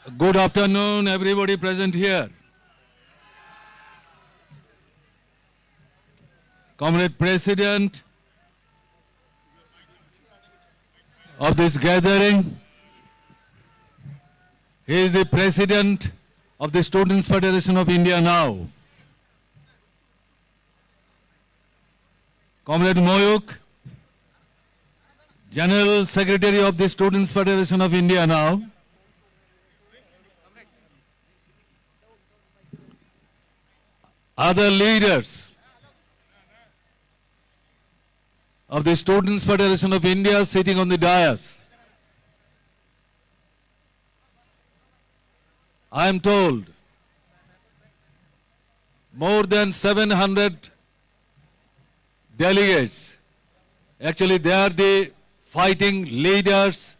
Good afternoon, everybody present here. Comrade President of this gathering, he is the President of the Students' Federation of India now. Comrade Moyuk, General Secretary of the Students' Federation of India now. Other leaders of the Students' Federation of India sitting on the dais. I am told more than 700 delegates. Actually, they are the fighting leaders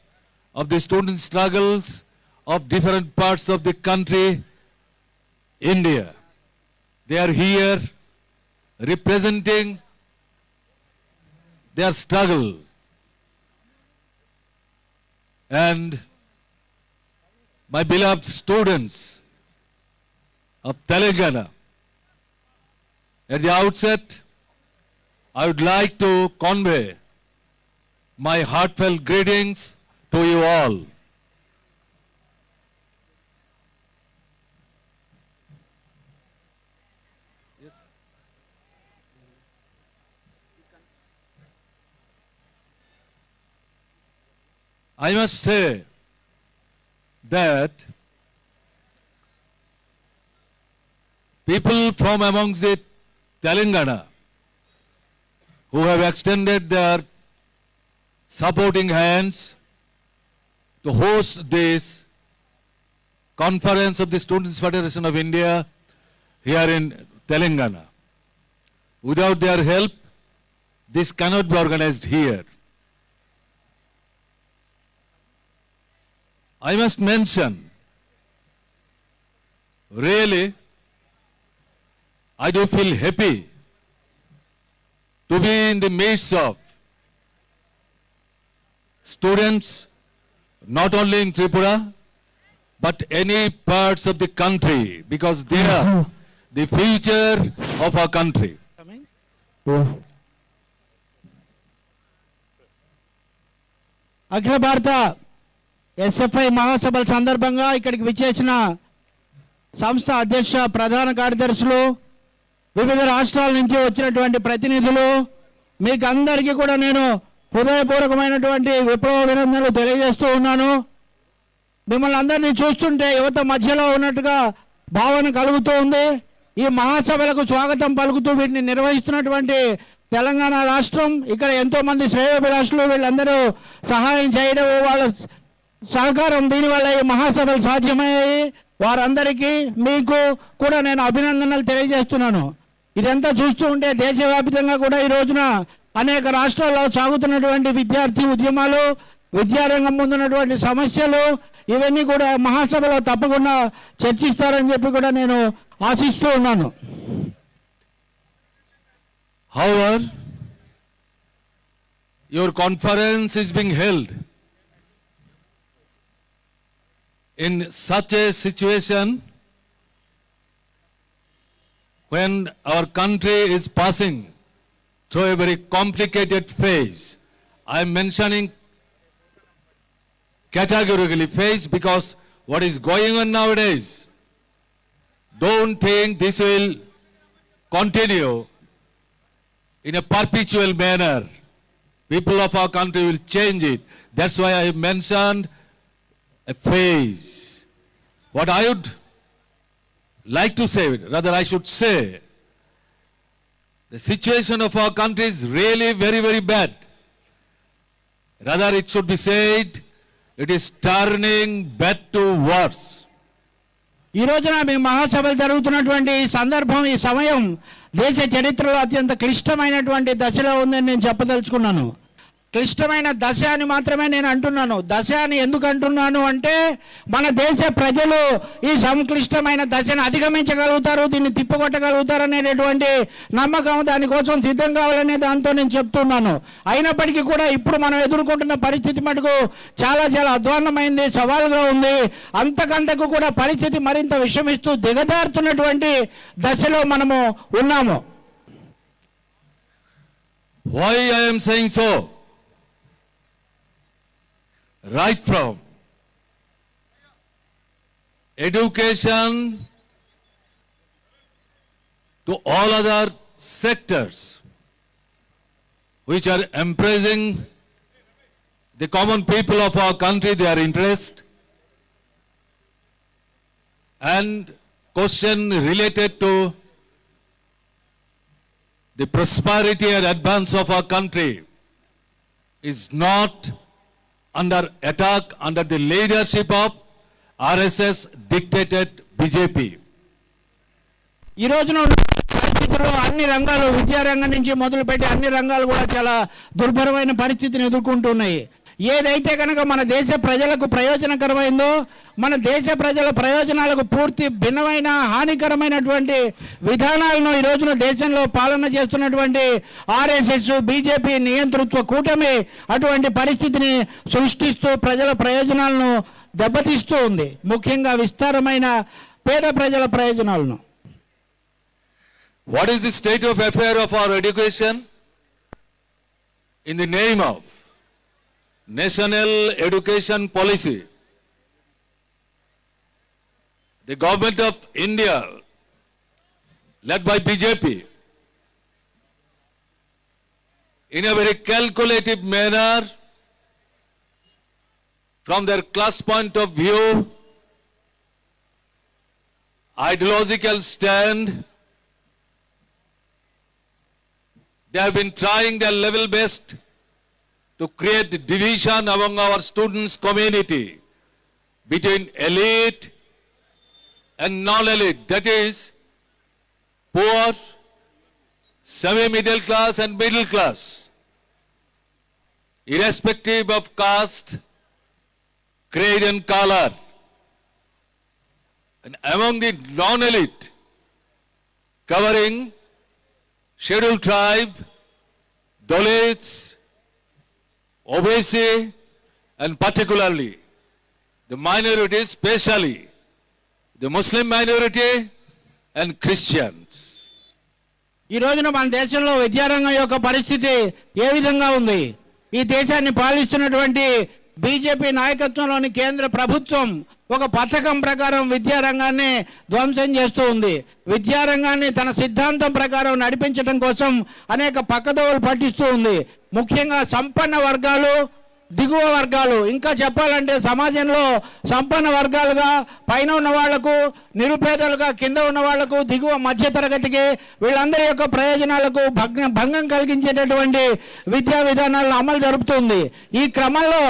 of the student struggles of different parts of the country, India. They are here representing their struggle. And my beloved students of Telangana, at the outset, I would like to convey my heartfelt greetings to you all. I must say that people from amongst the Telangana who have extended their supporting hands to host this conference of the Students' Federation of India here in Telangana. Without their help, this cannot be organized here. I must mention, really, I do feel happy to be in the midst of students, not only in Tripura, but any parts of the country, because they are the future of our country. అఖిల భారత SFI మహాసభల సందర్భంగా ఇక్కడికి విచ్చేసిన సంస్థ అధ్యక్ష ప్రధాన కార్యదర్శులు, వివిధ రాష్ట్రాల నుంచి వచ్చినటువంటి ప్రతినిధులు, మీకు అందరికీ కూడా నేను హృదయపూర్వకమైనటువంటి విప్లవ అభినందనలు తెలియజేస్తూ ఉన్నాను. మిమ్మల్ని అందరినీ చూస్తుంటే యువత మధ్యలో ఉన్నట్టుగా భావన కలుగుతూ ఉంది. ఈ మహాసభలకు స్వాగతం పలుకుతూ వీటిని నిర్వహిస్తున్నటువంటి తెలంగాణ రాష్ట్రం, ఇక్కడ ఎంతోమంది శ్రేయోభిలాషులు, వీళ్ళందరూ సహాయం చేయడం, వాళ్ళ సహకారం, దీనివల్ల ఈ మహాసభలు సాధ్యమయ్యాయి. వారందరికీ మీకు కూడా నేను అభినందనలు తెలియజేస్తున్నాను. ఇదంతా చూస్తూ ఉంటే దేశవ్యాప్తంగా కూడా ఈ రోజున అనేక రాష్ట్రాల్లో సాగుతున్నటువంటి విద్యార్థి ఉద్యమాలు, విద్యారంగం ముందున్నటువంటి సమస్యలు, ఇవన్నీ కూడా మహాసభలో తప్పకుండా చర్చిస్తారని చెప్పి కూడా నేను ఆశిస్తూ ఉన్నాను. However, your conference is being held in such a situation when our country is passing through a very complicated phase. I am mentioning categorically phase because what is going on nowadays, don't think this will continue in a perpetual manner. People of our country will change it. That's why I mentioned a phase. What I would like to say, rather I should say, the situation of our country is really very, very bad. Rather it should be said, it is turning bad to worse. ఈ రోజున మీ మహాసభలు జరుగుతున్నటువంటి ఈ సందర్భం, ఈ సమయం దేశ చరిత్రలో అత్యంత క్లిష్టమైనటువంటి దశలో ఉందని నేను చెప్పదలుచుకున్నాను. క్లిష్టమైన దశ అని మాత్రమే నేను అంటున్నాను. దశ అని ఎందుకు అంటున్నాను అంటే మన దేశ ప్రజలు ఈ సంక్లిష్టమైన దశను అధిగమించగలుగుతారు, దీన్ని తిప్పగొట్టగలుగుతారు అనేటటువంటి నమ్మకం, దానికోసం సిద్ధం కావాలనే దాంతో నేను చెప్తున్నాను. అయినప్పటికీ కూడా ఇప్పుడు మనం ఎదుర్కొంటున్న పరిస్థితి మటుకు చాలా చాలా అధ్వాన్నమైంది, సవాలుగా ఉంది. అంతకంతకు కూడా పరిస్థితి మరింత విషమిస్తూ దిగజారుతున్నటువంటి దశలో మనము ఉన్నాము. Why I am saying so? Right from education to all other sectors which are embracing the common people of our country, their interest, and question related to the prosperity and advance of our country is not under attack under the leadership of RSS dictated BJP. ఈ రోజున పరిస్థితుల్లో అన్ని రంగాలు, విద్యారంగం నుంచి మొదలుపెట్టి అన్ని రంగాలు కూడా చాలా దుర్భరమైన పరిస్థితిని ఎదుర్కొంటున్నాయి. ఏదైతే కనుక మన దేశ ప్రజలకు ప్రయోజనకరమైందో, మన దేశ ప్రజల ప్రయోజనాలకు పూర్తి భిన్నమైన హానికరమైనటువంటి విధానాలను ఈ రోజున దేశంలో పాలన చేస్తున్నటువంటి ఆర్ఎస్ఎస్ బీజేపీ నియంతృత్వ కూటమి అటువంటి పరిస్థితిని సృష్టిస్తూ ప్రజల ప్రయోజనాలను దెబ్బతీస్తూ ఉంది, ముఖ్యంగా విస్తారమైన పేద ప్రజల ప్రయోజనాలను. What is the state of affair of our education? In the name of National Education Policy, the government of India, led by BJP, in a very calculative manner, from their class point of view, ideological stand, they have been trying their level best to create division among our students' community between elite and non-elite, that is, poor, semi-middle class and middle class, irrespective of caste, creed and color. And among the non-elite, covering scheduled tribe, Dalits, OBC, and particularly the minorities, especially the Muslim minority and Christians. ఈ రోజున మన దేశంలో విద్యారంగం యొక్క పరిస్థితి ఏ విధంగా ఉంది? ఈ దేశాన్ని పాలిస్తున్నటువంటి బీజేపీ నాయకత్వంలోని కేంద్ర ప్రభుత్వం ఒక పథకం ప్రకారం విద్యారంగాన్ని ధ్వంసం చేస్తూ ఉంది. విద్యారంగాన్ని తన సిద్ధాంతం ప్రకారం నడిపించడం కోసం అనేక పక్కదోవలు పట్టిస్తూ ఉంది. ముఖ్యంగా సంపన్న వర్గాలు, దిగువ వర్గాలు, ఇంకా చెప్పాలంటే సమాజంలో సంపన్న వర్గాలుగా పైన ఉన్న వాళ్లకు, నిరుపేదలుగా కింద ఉన్న వాళ్లకు, దిగువ మధ్య తరగతికి, వీళ్ళందరి యొక్క ప్రయోజనాలకు భంగం కలిగించేటటువంటి విద్యా విధానాలను అమలు జరుపుతుంది. ఈ క్రమంలో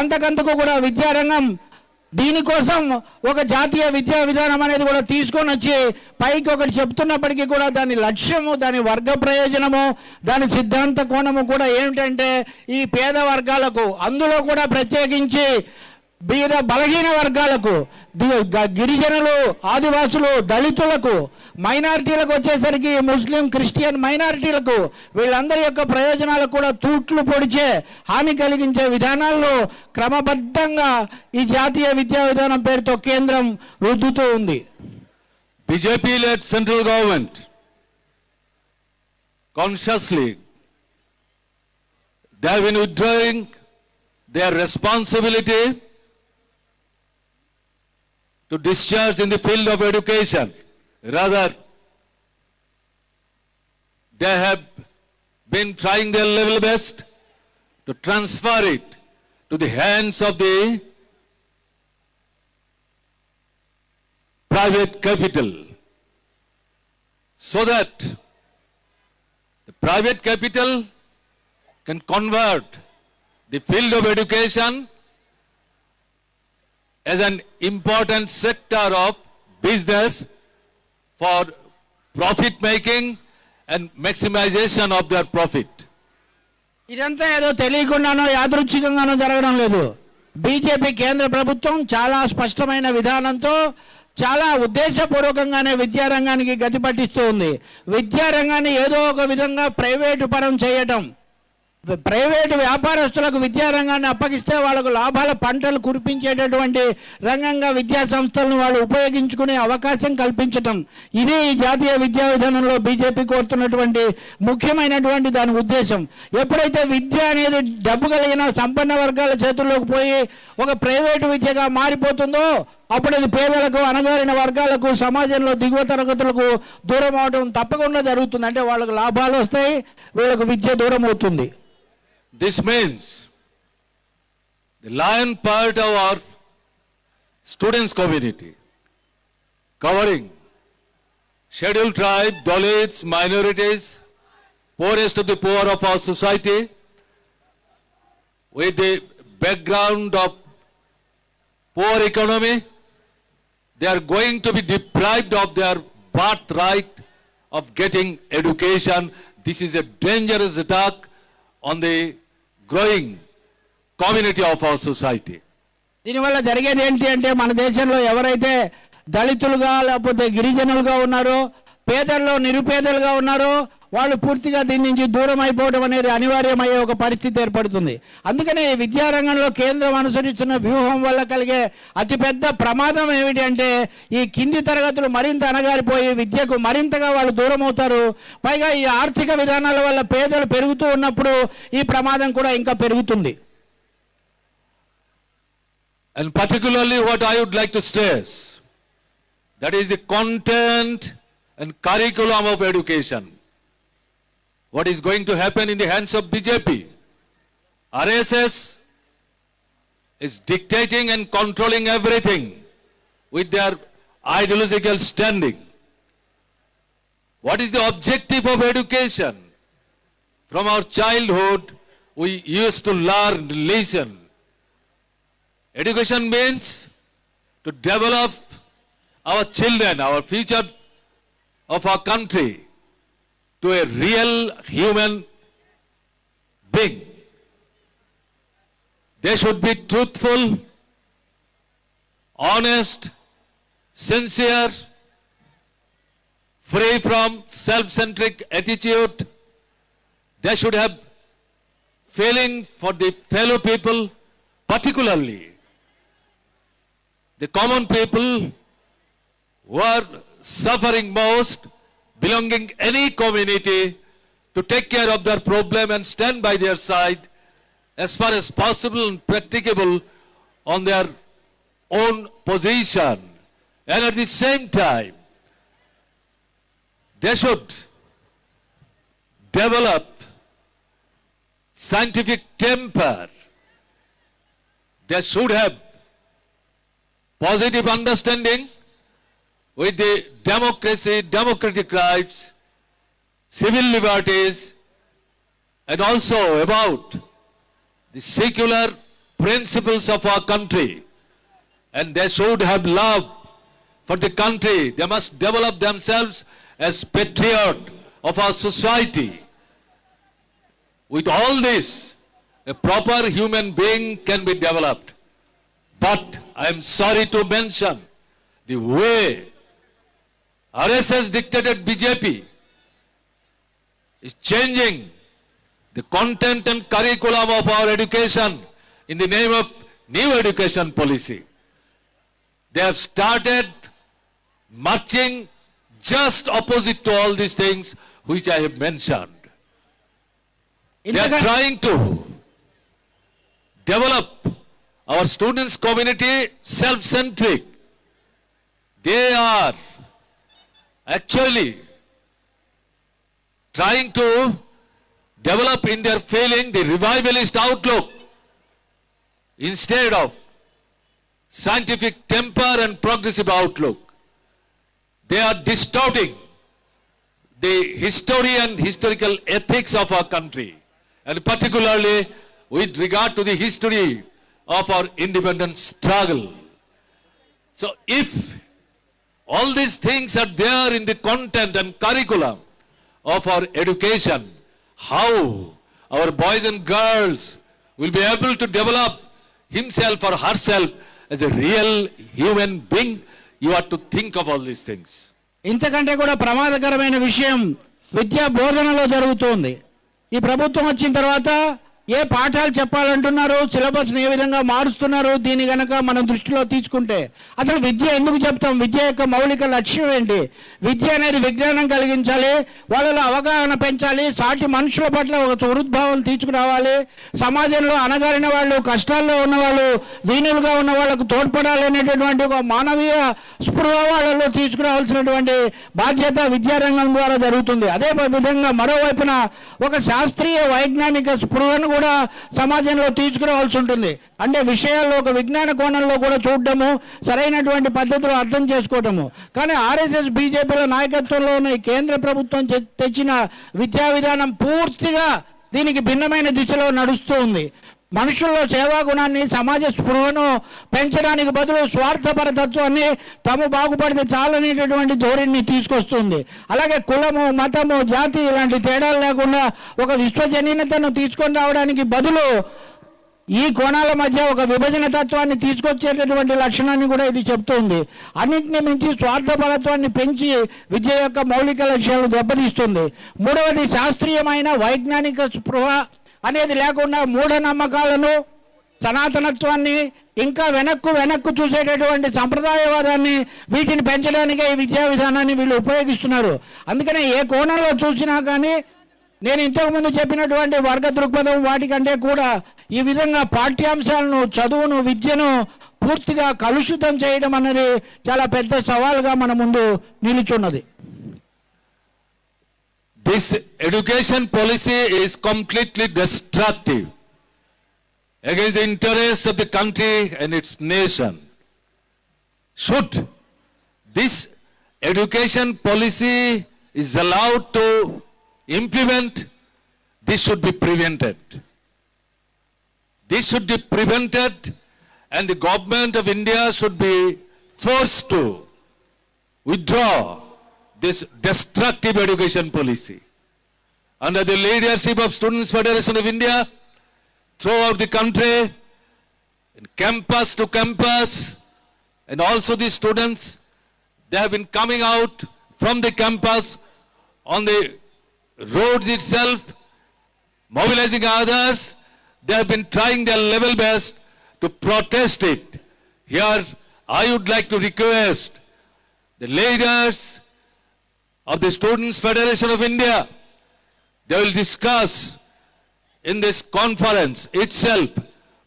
అంతకంతకు కూడా విద్యారంగం దీనికోసం ఒక జాతీయ విద్యా విధానం అనేది కూడా తీసుకొని వచ్చి పైకి ఒకటి చెప్తున్నప్పటికీ కూడా దాని లక్ష్యము, దాని వర్గ ప్రయోజనము, దాని సిద్ధాంత కోణము కూడా ఏమిటంటే ఈ పేద వర్గాలకు, అందులో కూడా ప్రత్యేకించి బలహీన వర్గాలకు, గిరిజనులు, ఆదివాసులు, దళితులకు, మైనారిటీలకు వచ్చేసరికి ముస్లిం, క్రిస్టియన్ మైనారిటీలకు, వీళ్ళందరి యొక్క ప్రయోజనాలకు కూడా తూట్లు పొడిచే, హాని కలిగించే విధానాల్లో క్రమబద్ధంగా ఈ జాతీయ విద్యా విధానం పేరుతో కేంద్రం రుద్దుతూ ఉంది. BJP led central government consciously they have been withdrawing their responsibility to discharge in the field of education. Rather, they have been trying their level best to transfer it to the hands of the private capital, so that the private capital can convert the field of education as an important sector of business for profit making and maximization of their profit. ఇదంతా ఏదో తెలియకుండానో యాదృచ్ఛికంగానో జరగడం లేదు. BJP కేంద్ర ప్రభుత్వం చాలా స్పష్టమైన విధానంతో చాలా ఉద్దేశపూర్వకంగానే విద్యారంగానికి గతి పట్టిస్తూ ఉంది. విద్యారంగాన్ని ఏదో ఒక విధంగా ప్రైవేటు పరం చేయటం, ప్రైవేటు వ్యాపారస్తులకు విద్యారంగాన్ని అప్పగిస్తే వాళ్ళకు లాభాల పంటలు కురిపించేటటువంటి రంగంగా విద్యా సంస్థలను వాళ్ళు ఉపయోగించుకునే అవకాశం కల్పించటం, ఇది ఈ జాతీయ విద్యా విధానంలో బీజేపీ కోరుతున్నటువంటి ముఖ్యమైనటువంటి దాని ఉద్దేశం. ఎప్పుడైతే విద్య అనేది డబ్బు కలిగిన సంపన్న వర్గాల చేతుల్లోకి పోయి ఒక ప్రైవేటు విద్యగా మారిపోతుందో అప్పుడు అది పేదలకు, అణగారిన వర్గాలకు, సమాజంలో దిగువ తరగతులకు దూరం అవడం తప్పకుండా జరుగుతుంది. అంటే వాళ్ళకు లాభాలు వస్తాయి, వీళ్ళకు విద్య దూరం అవుతుంది. This means the lion part of our students community, covering scheduled tribe, Dalits, minorities, poorest of the poor of our society, with the background of poor economy, they are going to be deprived of their birthright of getting education. This is a dangerous attack on the growing community of our society. దీనివల్ల జరిగేది ఏంటి అంటే మన దేశంలో ఎవరైతే దళితులుగా లేకపోతే గిరిజనులుగా ఉన్నారో, పేదల్లో నిరుపేదలుగా ఉన్నారో వాళ్ళు పూర్తిగా దీని నుంచి దూరం అయిపోవడం అనేది అనివార్యమయ్యే ఒక పరిస్థితి ఏర్పడుతుంది. అందుకనే విద్యారంగంలో కేంద్రం అనుసరిస్తున్న వ్యూహం వల్ల కలిగే అతిపెద్ద ప్రమాదం ఏమిటి అంటే ఈ కింది తరగతులు మరింత అణగారిపోయి విద్యకు మరింతగా వాళ్ళు దూరం అవుతారు. పైగా ఈ ఆర్థిక విధానాల వల్ల పేదలు పెరుగుతూ ఉన్నప్పుడు ఈ ప్రమాదం కూడా ఇంకా పెరుగుతుంది. And particularly what I would like to stress, that is the content and curriculum of education. What is going to happen in the hands of BJP? RSS is dictating and controlling everything with their ideological standing. What is the objective of education? From our childhood, we used to learn, listen. Education means to develop our children, our future of our country, to a real human being. They should be truthful, honest, sincere, free from self-centric attitude. They should have feeling for the fellow people, particularly the common people who are suffering most, belonging any community, to take care of their problem and stand by their side as far as possible and practicable on their own position. And at the same time, they should develop scientific temper. They should have positive understanding with the democracy, democratic rights, civil liberties, and also about the secular principles of our country. And they should have love for the country. They must develop themselves as patriots of our society. With all this, a proper human being can be developed. But I am sorry to mention the way RSS dictated BJP is changing the content and curriculum of our education in the name of new education policy. They have started marching just opposite to all these things which I have mentioned. They are trying to develop our students' community self-centric. They are actually trying to develop in their feeling the revivalist outlook instead of scientific temper and progressive outlook. They are distorting the history and historical ethics of our country, and particularly with regard to the history of our independence struggle. So if all these things are there in the content and curriculum of our education, how our boys and girls will be able to develop himself or herself as a real human being. You have to think of all these things. ఇంతకంటే కూడా ప్రమాదకరమైన విషయం విద్యా బోధనలో జరుగుతోంది. ఈ ప్రభుత్వం వచ్చిన తర్వాత ఏ పాఠాలు చెప్పాలంటున్నారు, సిలబస్ని ఏ విధంగా మారుస్తున్నారు, దీని గనక మనం దృష్టిలో తీసుకుంటే అసలు విద్య ఎందుకు చెప్తాం, విద్య యొక్క మౌలిక లక్ష్యం ఏంటి? విద్య అనేది విజ్ఞానం కలిగించాలి, వాళ్ళలో అవగాహన పెంచాలి, సాటి మనుషుల పట్ల ఒక సుహృద్భావం తీసుకురావాలి, సమాజంలో అణగారిన వాళ్ళు, కష్టాల్లో ఉన్నవాళ్ళు, దీనులుగా ఉన్న వాళ్ళకు తోడ్పడాలి అనేటటువంటి ఒక మానవీయ స్పృహ వాళ్ళలో తీసుకురావాల్సినటువంటి బాధ్యత విద్యారంగం ద్వారా జరుగుతుంది. అదే విధంగా మరోవైపున ఒక శాస్త్రీయ వైజ్ఞానిక స్పృహను కూడా సమాజంలో తీసుకురావాల్సి ఉంటుంది. అంటే విషయాల్లో ఒక విజ్ఞాన కోణంలో కూడా చూడడము, సరైనటువంటి పద్ధతిలో అర్థం చేసుకోవటము. కానీ ఆర్ఎస్ఎస్ బీజేపీల నాయకత్వంలో ఉన్న ఈ కేంద్ర ప్రభుత్వం తెచ్చిన విద్యా విధానం పూర్తిగా దీనికి భిన్నమైన దిశలో నడుస్తూ ఉంది. మనుషుల్లో సేవా గుణాన్ని, సమాజ స్పృహను పెంచడానికి బదులు స్వార్థపర తత్వాన్ని, తాము బాగుపడితే చాలనేటటువంటి ధోరణిని తీసుకొస్తుంది. అలాగే కులము, మతము, జాతి ఇలాంటి తేడాలు లేకుండా ఒక విశ్వజనీనతను తీసుకొని రావడానికి బదులు ఈ కోణాల మధ్య ఒక విభజన తత్వాన్ని తీసుకొచ్చేటటువంటి లక్షణాన్ని కూడా ఇది చెప్తుంది. అన్నింటినీ మించి స్వార్థపరత్వాన్ని పెంచి విద్య యొక్క మౌలిక లక్ష్యాలను దెబ్బతీస్తుంది. మూడవది, శాస్త్రీయమైన వైజ్ఞానిక స్పృహ అనేది లేకుండా మూఢనమ్మకాలను, సనాతనత్వాన్ని, ఇంకా వెనక్కు చూసేటటువంటి సంప్రదాయవాదాన్ని, వీటిని పెంచడానికే ఈ విద్యా విధానాన్ని వీళ్ళు ఉపయోగిస్తున్నారు. అందుకనే ఏ కోణంలో చూసినా కానీ నేను ఇంతకుముందు చెప్పినటువంటి వర్గ దృక్పథం వాటికంటే కూడా ఈ విధంగా పాఠ్యాంశాలను, చదువును, విద్యను పూర్తిగా కలుషితం చేయడం అనేది చాలా పెద్ద సవాలుగా మన ముందు నిలుచున్నది. This education policy is completely destructive against the interest of the country and its nation. Should this education policy is allowed to implement, this should be prevented. This should be prevented, and the government of India should be forced to withdraw this destructive education policy. Under the leadership of Students' Federation of India, throughout the country, campus to campus, and also the students, they have been coming out from the campus on the roads itself, mobilizing others. They have been trying their level best to protest it. Here, I would like to request the leaders of the Students' Federation of India, they will discuss in this conference itself,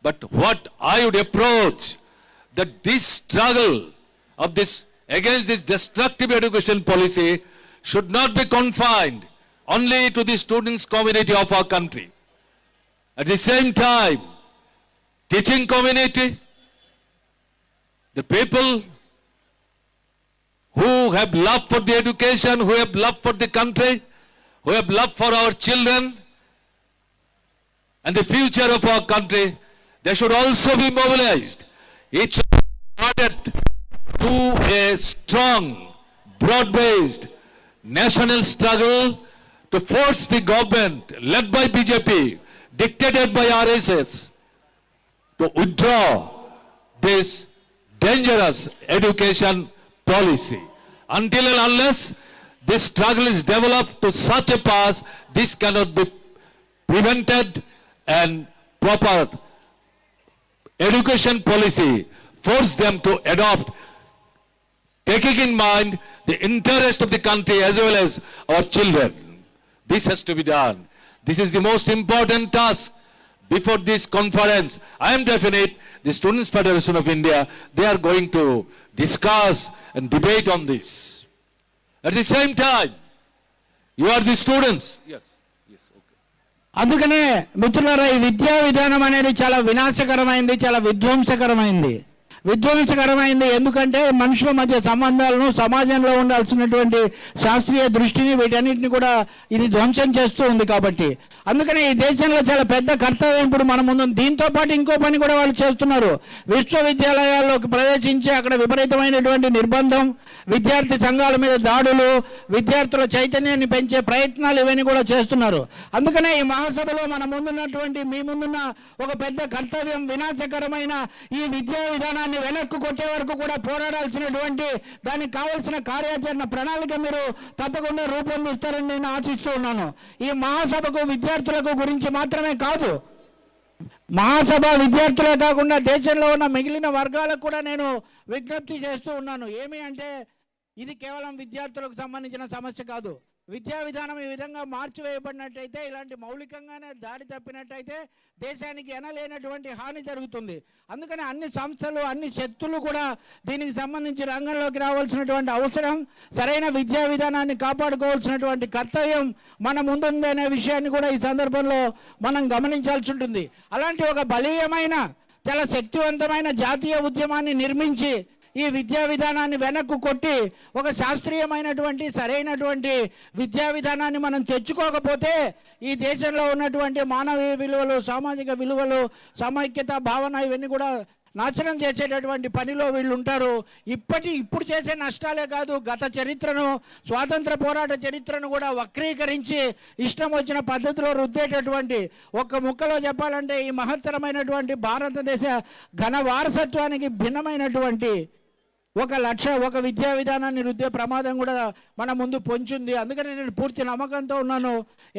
but what I would approach, that this struggle of this against this destructive education policy should not be confined only to the students community of our country. At the same time, teaching community, the people who have love for the education, who have love for the country, who have love for our children and the future of our country, they should also be mobilized. It should be added to a strong, broad-based national struggle to force the government led by BJP, dictated by RSS, to withdraw this dangerous education policy. Until and unless this struggle is developed to such a pass, this cannot be prevented, and proper education policy force them to adopt, taking in mind the interest of the country as well as our children. This has to be done. This is the most important task before this conference. I am definite the Students' Federation of India, they are going to discuss and debate on this. At the same time, you are the students. Yes. Okay. అందుకనే మిత్రులారా, ఈ విద్యా విధానం అనేది చాలా వినాశకరమైంది, చాలా విధ్వంసకరమైంది. విధ్వంసకరమైంది. ఎందుకంటే మనుషుల మధ్య సంబంధాలను, సమాజంలో ఉండాల్సినటువంటి శాస్త్రీయ దృష్టిని, వీటన్నిటిని కూడా ఇది ధ్వంసం చేస్తూ ఉంది. కాబట్టి అందుకని ఈ దేశంలో చాలా పెద్ద కర్తవ్యం ఇప్పుడు మన ముందు. దీంతో పాటు ఇంకో పని కూడా వాళ్ళు చేస్తున్నారు. విశ్వవిద్యాలయాల్లోకి ప్రవేశించి అక్కడ విపరీతమైనటువంటి నిర్బంధం, విద్యార్థి సంఘాల మీద దాడులు, విద్యార్థుల చైతన్యాన్ని పెంచే ప్రయత్నాలు ఇవన్నీ కూడా చేస్తున్నారు. అందుకనే ఈ మహాసభలో మన ముందున్నటువంటి, మీ ముందున్న ఒక పెద్ద కర్తవ్యం, వినాశకరమైన ఈ విద్యా విధానాన్ని వెనక్కు కొట్టే వరకు కూడా పోరాడాల్సినటువంటి, దానికి కావాల్సిన కార్యాచరణ ప్రణాళిక మీరు తప్పకుండా రూపొందిస్తారని నేను ఆశిస్తూ ఉన్నాను. ఈ మహాసభకు విద్యార్థులకు గురించి మాత్రమే కాదు, మహాసభ విద్యార్థులే కాకుండా దేశంలో ఉన్న మిగిలిన వర్గాలకు కూడా నేను విజ్ఞప్తి చేస్తూ ఉన్నాను. ఏమి అంటే ఇది కేవలం విద్యార్థులకు సంబంధించిన సమస్య కాదు. విద్యా విధానం ఈ విధంగా మార్చివేయబడినట్టయితే, ఇలాంటి మౌలికంగానే దారి తప్పినట్టయితే దేశానికి ఎనలేనటువంటి హాని జరుగుతుంది. అందుకని అన్ని సంస్థలు, అన్ని శక్తులు కూడా దీనికి సంబంధించి రంగంలోకి రావాల్సినటువంటి అవసరం, సరైన విద్యా విధానాన్ని కాపాడుకోవాల్సినటువంటి కర్తవ్యం మన ముందుందనే విషయాన్ని కూడా ఈ సందర్భంలో మనం గమనించాల్సి ఉంటుంది. అలాంటి ఒక బలీయమైన, చాలా శక్తివంతమైన జాతీయ ఉద్యమాన్ని నిర్మించి ఈ విద్యా విధానాన్ని వెనక్కు కొట్టి ఒక శాస్త్రీయమైనటువంటి, సరైనటువంటి విద్యా విధానాన్ని మనం తెచ్చుకోకపోతే ఈ దేశంలో ఉన్నటువంటి మానవీయ విలువలు, సామాజిక విలువలు, సమైక్యత భావన ఇవన్నీ కూడా నాశనం చేసేటటువంటి పనిలో వీళ్ళు ఉంటారు. ఇప్పుడు చేసే నష్టాలే కాదు, గత చరిత్రను, స్వాతంత్ర పోరాట చరిత్రను కూడా వక్రీకరించి ఇష్టం వచ్చిన పద్ధతిలో రుద్దేటటువంటి, ఒక్క ముక్కలో చెప్పాలంటే ఈ మహత్తరమైనటువంటి భారతదేశ ఘన వారసత్వానికి భిన్నమైనటువంటి ఒక విద్యా విధానాన్ని రుద్దే ప్రమాదం కూడా మన ముందు పొంచుంది. అందుకని నేను పూర్తి నమ్మకంతో ఉన్నాను,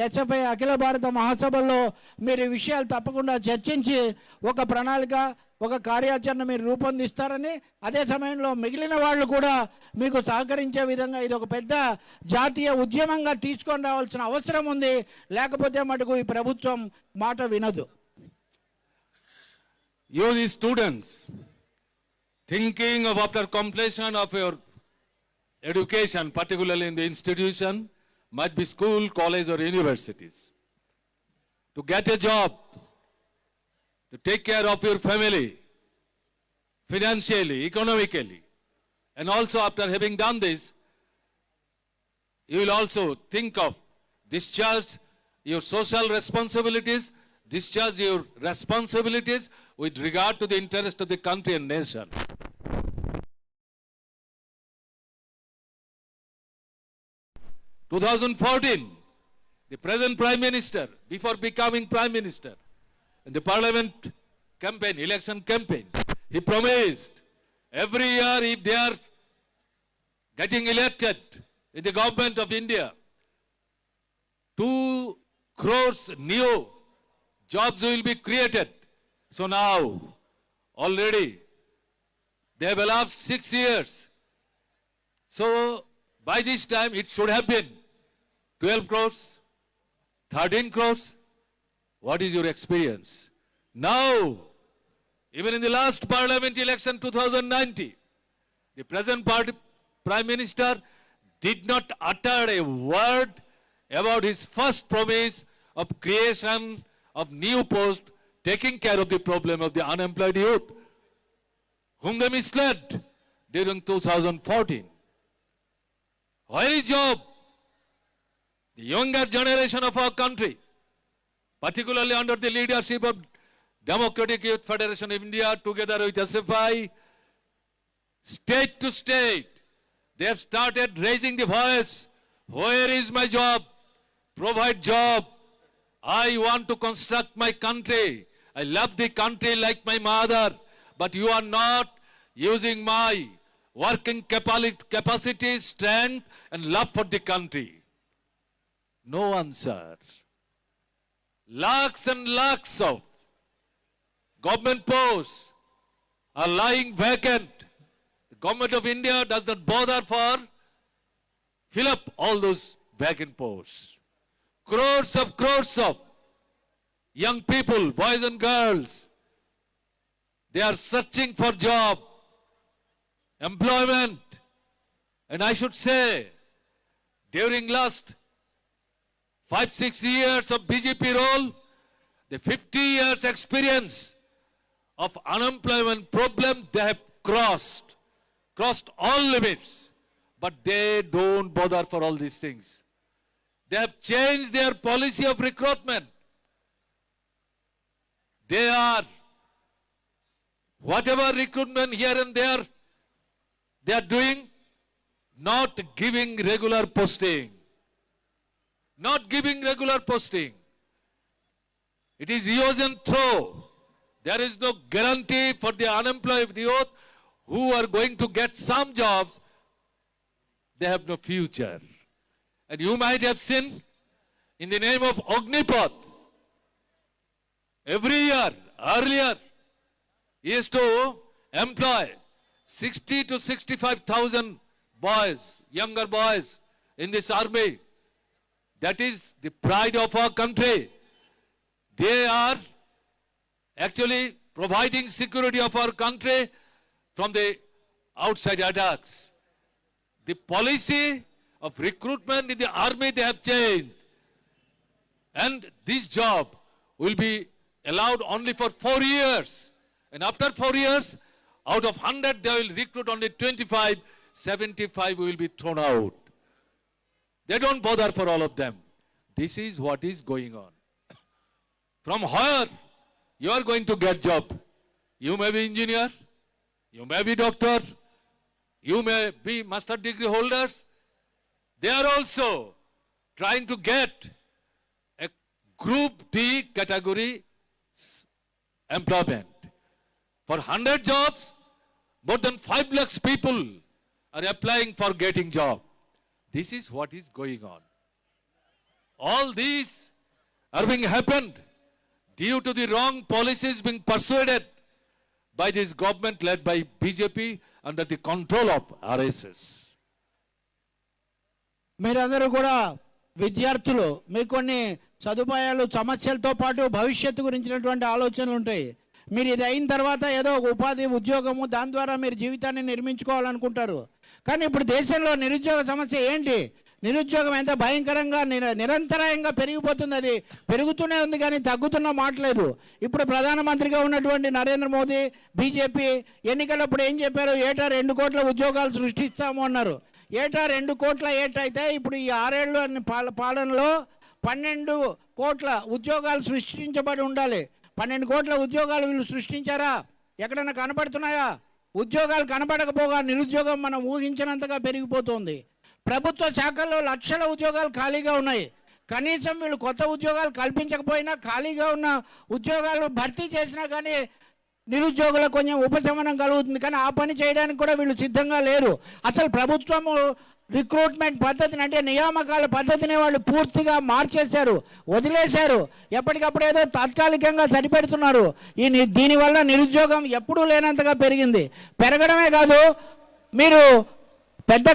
ఎస్ఎఫ్ఐ అఖిల భారత మహాసభల్లో మీరు ఈ విషయాలు తప్పకుండా చర్చించి ఒక ప్రణాళిక, ఒక కార్యాచరణ మీరు రూపొందిస్తారని, అదే సమయంలో మిగిలిన వాళ్ళు కూడా మీకు సహకరించే విధంగా ఇది ఒక పెద్ద జాతీయ ఉద్యమంగా తీసుకొని రావాల్సిన అవసరం ఉంది. లేకపోతే మటుకు ఈ ప్రభుత్వం మాట వినదు. You students, thinking of after completion of your education, particularly in the institution, might be school, college or universities, to get a job, to take care of your family, financially, economically, and also after having done this, you will also think of discharge your social responsibilities, discharge your responsibilities with regard to the interest of the country and nation. In 2014, the present Prime Minister, before becoming Prime Minister, in the Parliament campaign, election campaign, he promised every year if they are getting elected in the government of India, 2 crores new jobs will be created. So now, already, they have elapsed 6 years. So, by this time, it should have been 12 crores, 13 crores. What is your experience? Now, even in the last parliament election 2019, the present Prime Minister did not utter a word about his first promise of creation of new posts, taking care of the problem of the unemployed youth, whom they misled during 2014. Where is job? The younger generation of our country, particularly under the leadership of Democratic Youth Federation of India, together with SFI, state to state, they have started raising the voice. Where is my job? Provide job. I want to construct my country. I love the country like my mother, but you are not using my working capacity, strength, and love for the country. No answer. Lakhs and lakhs of government posts are lying vacant. The government of India does not bother for fill up all those vacant posts. Crores of young people, boys and girls, they are searching for job, employment. And I should say, during last 5-6 years of BJP rule, the 50 years experience of unemployment problem they have crossed all limits, but they don't bother for all these things. They have changed their policy of recruitment. They are, whatever recruitment here and there, they are doing, not giving regular posting. Not giving regular posting. It is use and throw. There is no guarantee for the unemployed youth who are going to get some jobs. They have no future. And you might have seen, in the name of Agnipath, every year, earlier, he used to employ 60 to 65,000 boys, younger boys in this army. That is the pride of our country. They are actually providing security of our country from the outside attacks. The policy of recruitment in the army, they have changed. And this job will be allowed only for 4 years. And after 4 years, out of 100, they will recruit only 25, 75 will be thrown out. They don't bother for all of them. This is what is going on. From where you are going to get job? You may be engineer, you may be doctor, you may be master degree holders. They are also trying to get a group D category employment. For 100 jobs, more than 5 lakhs people are applying for getting job. This is what is going on. All these are being happened due to the wrong policies being persuaded by this government led by BJP under the control of RSS. మీరందరూ కూడా విద్యార్థులు, మీకు కొన్ని సదుపాయాలు, సమస్యలతో పాటు భవిష్యత్తు గురించినటువంటి ఆలోచనలు ఉంటాయి. మీరు ఇది అయిన తర్వాత ఏదో ఒక ఉపాధి, ఉద్యోగము, దాని ద్వారా మీరు జీవితాన్ని నిర్మించుకోవాలనుకుంటారు. కానీ ఇప్పుడు దేశంలో నిరుద్యోగ సమస్య ఏంటి? నిరుద్యోగం ఎంత భయంకరంగా నిరంతరాయంగా పెరిగిపోతుంది. అది పెరుగుతూనే ఉంది కానీ తగ్గుతున్న మాటలేదు. ఇప్పుడు ప్రధానమంత్రిగా ఉన్నటువంటి నరేంద్ర మోదీ, బీజేపీ ఎన్నికలప్పుడు ఏం చెప్పారు? ఏటా 2 కోట్ల ఉద్యోగాలు సృష్టిస్తాము అన్నారు. ఏటా 2 కోట్ల ఏటైతే ఇప్పుడు ఈ 6 ఏళ్ళు పాలనలో 12 కోట్ల ఉద్యోగాలు సృష్టించబడి ఉండాలి. 12 కోట్ల ఉద్యోగాలు వీళ్ళు సృష్టించారా? ఎక్కడన్నా కనపడుతున్నాయా? ఉద్యోగాలు కనపడకపోగా నిరుద్యోగం మనం ఊహించినంతగా పెరిగిపోతుంది. ప్రభుత్వ శాఖల్లో లక్షల ఉద్యోగాలు ఖాళీగా ఉన్నాయి. కనీసం వీళ్ళు కొత్త ఉద్యోగాలు కల్పించకపోయినా ఖాళీగా ఉన్న ఉద్యోగాలు భర్తీ చేసినా కానీ నిరుద్యోగులకు కొంచెం ఉపశమనం కలుగుతుంది. కానీ ఆ పని చేయడానికి కూడా వీళ్ళు సిద్ధంగా లేరు. అసలు ప్రభుత్వము రిక్రూట్మెంట్ పద్ధతిని, అంటే నియామకాల పద్ధతిని వాళ్ళు పూర్తిగా మార్చేశారు, వదిలేశారు. ఎప్పటికప్పుడు ఏదో తాత్కాలికంగా సరిపెడుతున్నారు. దీనివల్ల నిరుద్యోగం ఎప్పుడూ లేనంతగా పెరిగింది. పెరగడమే కాదు, మీరు పెద్ద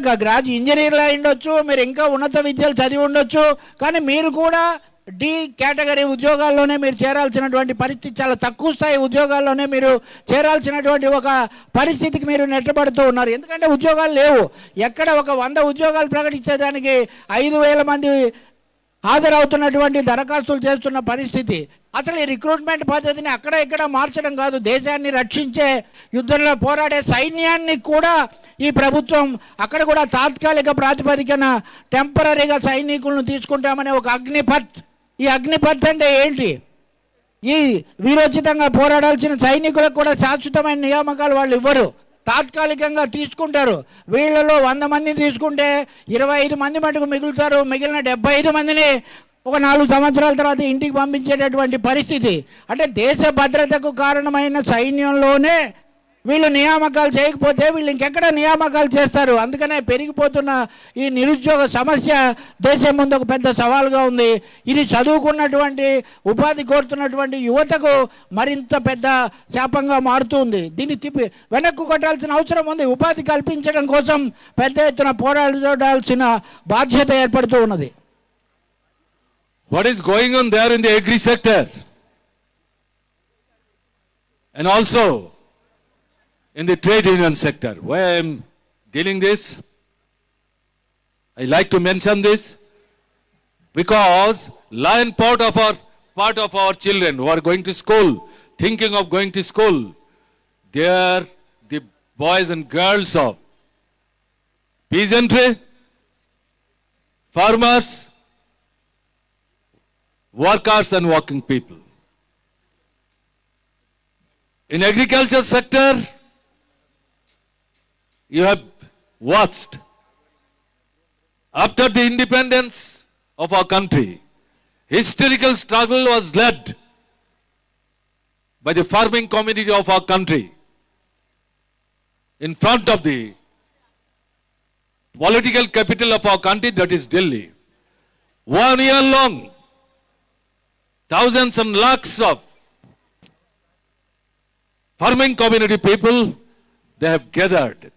ఇంజనీర్లు అయి ఉండొచ్చు, మీరు ఇంకా ఉన్నత విద్యలు చదివి ఉండొచ్చు, కానీ మీరు కూడా డి కేటగిరీ ఉద్యోగాల్లోనే మీరు చేరాల్సినటువంటి పరిస్థితి, చాలా తక్కువ స్థాయి ఉద్యోగాల్లోనే మీరు చేరాల్సినటువంటి ఒక పరిస్థితికి మీరు నెట్టబడుతూ ఉన్నారు. ఎందుకంటే ఉద్యోగాలు లేవు. ఎక్కడ ఒక 100 ఉద్యోగాలు ప్రకటించేదానికి 5,000 మంది హాజరవుతున్నటువంటి దరఖాస్తులు చేస్తున్న పరిస్థితి. అసలు ఈ రిక్రూట్మెంట్ పద్ధతిని అక్కడ ఇక్కడ మార్చడం కాదు, దేశాన్ని రక్షించే యుద్ధంలో పోరాడే సైన్యాన్ని కూడా ఈ ప్రభుత్వం అక్కడ కూడా తాత్కాలిక ప్రాతిపదికన టెంపరీగా సైనికులను తీసుకుంటామనే ఒక అగ్నిపథ్. ఈ అగ్నిపథ్ అంటే ఏంటి? ఈ వీరోచితంగా పోరాడాల్సిన సైనికులకు కూడా శాశ్వతమైన నియామకాలు వాళ్ళు ఇవ్వరు, తాత్కాలికంగా తీసుకుంటారు. వీళ్ళలో 100 మందిని తీసుకుంటే 25 మంది మటుకు మిగులుతారు. మిగిలిన 75 మందిని ఒక 4 సంవత్సరాల తర్వాత ఇంటికి పంపించేటటువంటి పరిస్థితి. అంటే దేశ భద్రతకు కారణమైన సైన్యంలోనే వీళ్ళు నియామకాలు చేయకపోతే వీళ్ళు ఇంకెక్కడ నియామకాలు చేస్తారు? అందుకనే పెరిగిపోతున్న ఈ నిరుద్యోగ సమస్య దేశం ముందు ఒక పెద్ద సవాల్గా ఉంది. ఇది చదువుకున్నటువంటి, ఉపాధి కోరుతున్నటువంటి యువతకు మరింత పెద్ద శాపంగా మారుతుంది. దీన్ని తిప్పి వెనక్కు కొట్టాల్సిన అవసరం ఉంది. ఉపాధి కల్పించడం కోసం పెద్ద ఎత్తున పోరాడాల్సిన బాధ్యత ఏర్పడుతూ ఉన్నది. What is going on there in the agri sector? And also in the trade union sector, why I am dealing this, I like to mention this because lion part of our children who are going to school, thinking of going to school, there the boys and girls of peasantry, farmers, workers and working people. In agriculture sector, you have watched after the independence of our country, historical struggle was led by the farming community of our country in front of the political capital of our country, that is Delhi. 1 year long, thousands and lakhs of farming community people, they have gathered,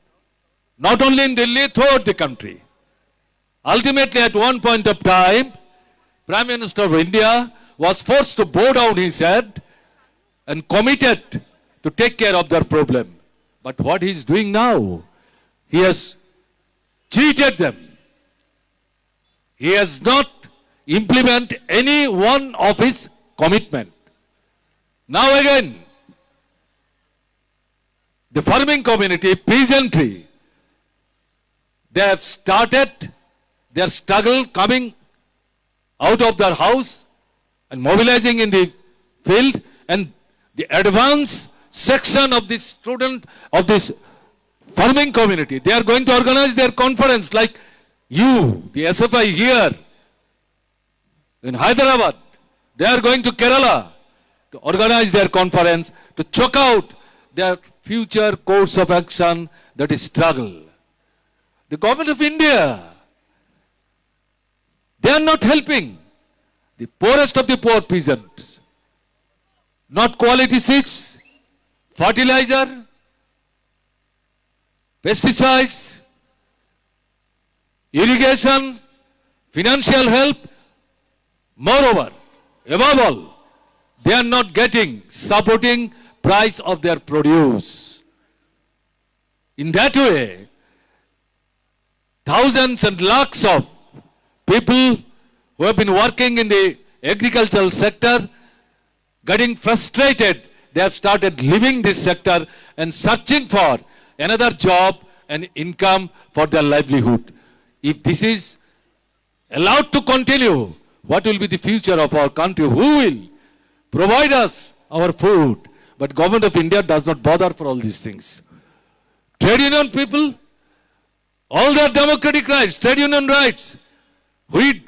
not only in Delhi, throughout the country. Ultimately, at one point of time, Prime Minister of India was forced to bow down his head and committed to take care of their problem. But what he is doing now, he has cheated them. He has not implemented any one of his commitment. Now again, the farming community, peasantry, they have started their struggle, coming out of their house and mobilizing in the field, and the advanced section of this student of this farming community, they are going to organize their conference like you, the SFI here in Hyderabad. They are going to Kerala to organize their conference to choke out their future course of action, that is struggle. The government of India, they are not helping the poorest of the poor peasants. Not quality seeds, fertilizer, pesticides, irrigation, financial help. Moreover, above all, they are not getting supporting price of their produce. In that way, thousands and lakhs of people who have been working in the agricultural sector, getting frustrated, they have started leaving this sector and searching for another job and income for their livelihood. If this is allowed to continue, what will be the future of our country? Who will provide us our food? But government of India does not bother for all these things. Trade union people, all their democratic rights, trade union rights, with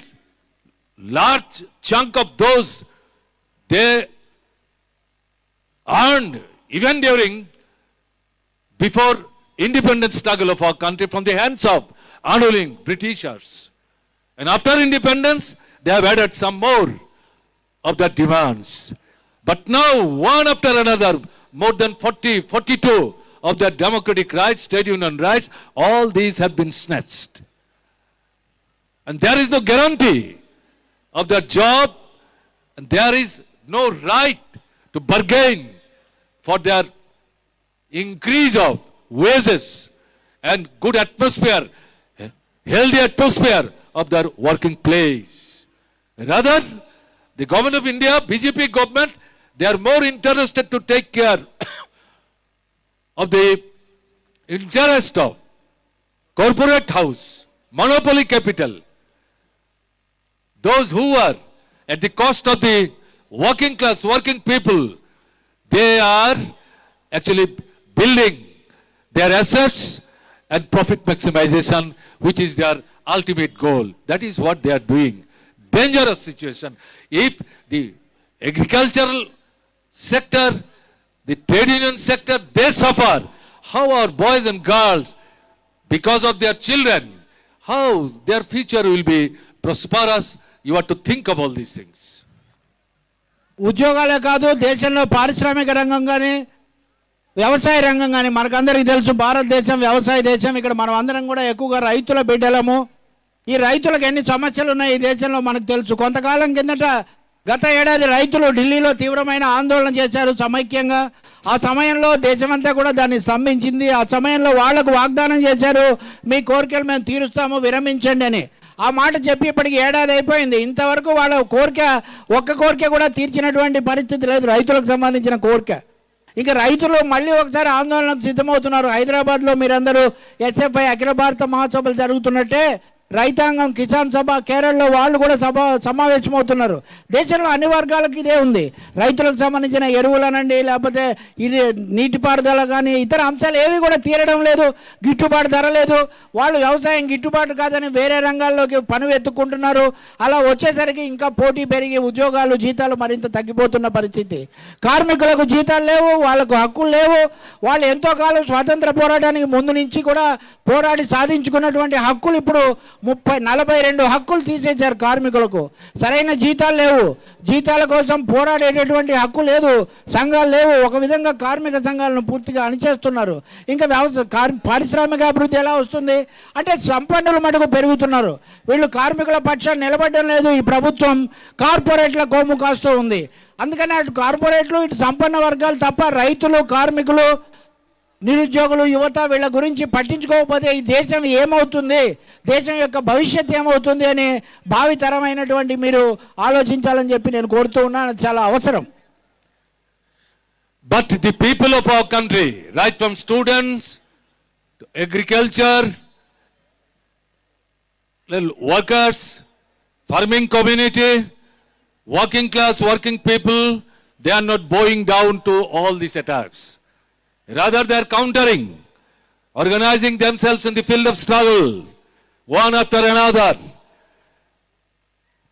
large chunk of those they earned even during before independence struggle of our country from the hands of unruling Britishers. And after independence, they have added some more of their demands. But now, one after another, more than 42 of their democratic rights, trade union rights, all these have been snatched. And there is no guarantee of their job, and there is no right to bargain for their increase of wages and good atmosphere, healthy atmosphere of their working place. Rather, the government of India, BJP government, they are more interested to take care of the interest of corporate house, monopoly capital. Those who are at the cost of the working class, working people, they are actually building their assets and profit maximization, which is their ultimate goal. That is what they are doing. Dangerous situation. If the agricultural sector, the trade union sector, they suffer, how our boys and girls, because of their children, how their future will be prosperous? You have to think of all these things. ఉద్యోగాలే కాదు, దేశంలో పారిశ్రామిక రంగం కానీ వ్యవసాయ రంగం కానీ మనకందరికీ తెలుసు, భారతదేశం వ్యవసాయ దేశం. ఇక్కడ మనం అందరం కూడా ఎక్కువగా రైతుల బిడ్డలము. ఈ రైతులకు ఎన్ని సమస్యలు ఉన్నాయి ఈ దేశంలో మనకు తెలుసు. కొంతకాలం కిందట గత ఏడాది రైతులు ఢిల్లీలో తీవ్రమైన ఆందోళన చేశారు సమైక్యంగా. ఆ సమయంలో దేశమంతా కూడా దాన్ని స్తంభించింది. ఆ సమయంలో వాళ్లకు వాగ్దానం చేశారు, మీ కోరికలు మేము తీరుస్తాము, విరమించండి అని. ఆ మాట చెప్పి ఇప్పటికి ఏడాది అయిపోయింది. ఇంతవరకు వాళ్ళ ఒక్క కోరిక కూడా తీర్చినటువంటి పరిస్థితి లేదు, రైతులకు సంబంధించిన కోరిక. ఇంకా రైతులు మళ్ళీ ఒకసారి ఆందోళనకు సిద్ధమవుతున్నారు. హైదరాబాద్లో మీరందరూ ఎస్ఎఫ్ఐ అఖిల భారత మహాసభలు జరుగుతున్నట్టే రైతాంగం కిసాన్ సభ కేరళలో వాళ్ళు కూడా సమావేశమవుతున్నారు. దేశంలో అన్ని వర్గాలకు ఇదే ఉంది. రైతులకు సంబంధించిన ఎరువులనండి, లేకపోతే ఇది నీటిపారుదల కానీ ఇతర అంశాలు ఏవి కూడా తీరడం లేదు. గిట్టుబాటు ధర లేదు. వాళ్ళు వ్యవసాయం గిట్టుబాటు కాదని వేరే రంగాల్లోకి పని ఎత్తుకుంటున్నారు. అలా వచ్చేసరికి ఇంకా పోటీ పెరిగి ఉద్యోగాలు జీతాలు మరింత తగ్గిపోతున్న పరిస్థితి. కార్మికులకు జీతాలు లేవు, వాళ్ళకు హక్కులు లేవు. వాళ్ళు ఎంతో కాలం స్వాతంత్ర పోరాటానికి ముందు నుంచి కూడా పోరాడి సాధించుకున్నటువంటి హక్కులు ఇప్పుడు 30-42 హక్కులు తీసేశారు కార్మికులకు. సరైన జీతాలు లేవు, జీతాల కోసం పోరాడేటటువంటి హక్కు లేదు, సంఘాలు లేవు. ఒక విధంగా కార్మిక సంఘాలను పూర్తిగా అణిచేస్తున్నారు. ఇంకా పారిశ్రామిక అభివృద్ధి ఎలా వస్తుంది అంటే సంపన్నుల మటుకు పెరుగుతున్నారు. వీళ్ళు కార్మికుల పక్షాన్ని నిలబడడం లేదు. ఈ ప్రభుత్వం కార్పొరేట్ల కొమ్ము కాస్తూ ఉంది. అందుకని అటు కార్పొరేట్లు ఇటు సంపన్న వర్గాలు తప్ప రైతులు, కార్మికులు, నిరుద్యోగులు, యువత వీళ్ళ గురించి పట్టించుకోకపోతే ఈ దేశం ఏమవుతుంది, దేశం యొక్క భవిష్యత్తు ఏమవుతుంది అని భావితరమైనటువంటి మీరు ఆలోచించాలని చెప్పి నేను కోరుతూ ఉన్నాను. చాలా అవసరం. But the people of our country, right from students to agriculture, workers, farming community, working class, working people, they are not bowing down to all these attacks. Rather, they are countering, organizing themselves in the field of struggle, one after another,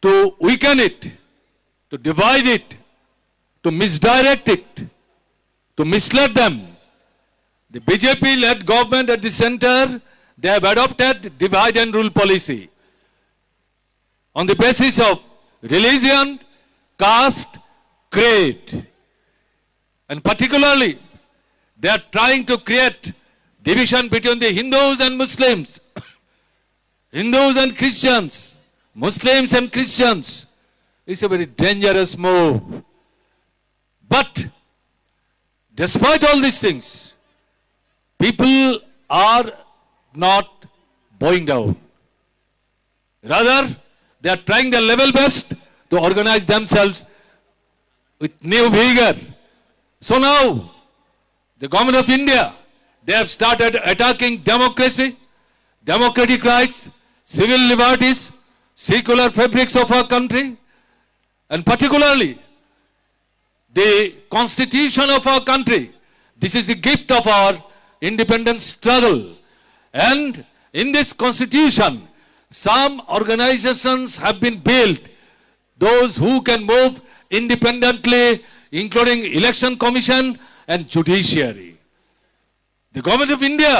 to weaken it, to divide it, to misdirect it, to mislead them. The BJP-led government at the center, they have adopted divide and rule policy on the basis of religion, caste, creed, and particularly they are trying to create division between the Hindus and Muslims, Hindus and Christians, Muslims and Christians. It's a very dangerous move. But despite all these things, people are not bowing down. Rather, they are trying their level best to organize themselves with new vigor. So now, the government of India, they have started attacking democracy, democratic rights, civil liberties, secular fabrics of our country, and particularly the constitution of our country. This is the gift of our independence struggle. And in this constitution, some organizations have been built, those who can move independently, including election commission and judiciary. The government of India,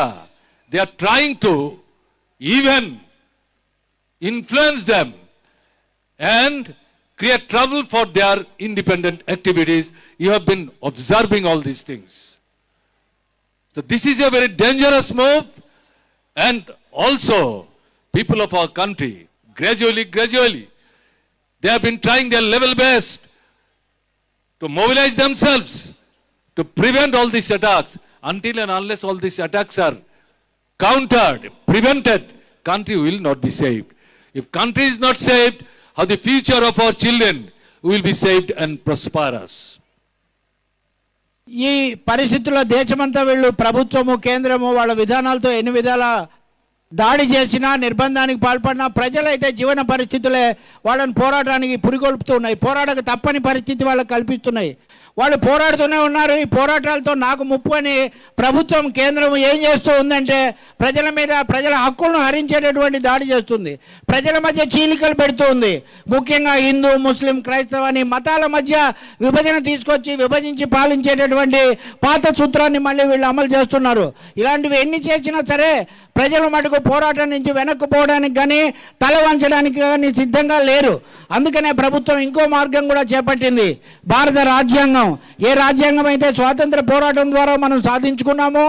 they are trying to even influence them and create trouble for their independent activities. You have been observing all these things. So this is a very dangerous move, and also people of our country, gradually, they have been trying their level best to mobilize themselves to prevent all these attacks. Until and unless all these attacks are countered, prevented, country will not be saved. If country is not saved, how the future of our children will be saved and prosperous? ఈ పరిస్థితుల్లో దేశమంతా వీళ్ళు ప్రభుత్వము, కేంద్రము వాళ్ళ విధానాలతో ఎన్ని విధాల దాడి చేసినా, నిర్బంధానికి పాల్పడినా ప్రజలైతే జీవన పరిస్థితులే వాళ్ళని పోరాటానికి పురిగొల్పుతూ ఉన్నాయి. పోరాడక తప్పని పరిస్థితి వాళ్ళకి కల్పిస్తున్నాయి. వాళ్ళు పోరాడుతూనే ఉన్నారు. ఈ పోరాటాలతో నాకు ముప్పు అని ప్రభుత్వం, కేంద్రం ఏం చేస్తూ ఉందంటే ప్రజల మీద, ప్రజల హక్కులను హరించేటటువంటి దాడి చేస్తుంది. ప్రజల మధ్య చీలికలు పెడుతూ ఉంది. ముఖ్యంగా హిందూ, ముస్లిం, క్రైస్తవ అని మతాల మధ్య విభజన తీసుకొచ్చి విభజించి పాలించేటటువంటి పాత సూత్రాన్ని మళ్ళీ వీళ్ళు అమలు చేస్తున్నారు. ఇలాంటివి ఎన్ని చేసినా సరే ప్రజలు మటుకు పోరాటం నుంచి వెనక్కి పోవడానికి కానీ, తల వంచడానికి కానీ సిద్ధంగా లేరు. అందుకనే ప్రభుత్వం ఇంకో మార్గం కూడా చేపట్టింది. భారత రాజ్యాంగం, ఏ రాజ్యాంగం అయితే స్వాతంత్ర పోరాటం ద్వారా మనం సాధించుకున్నామో,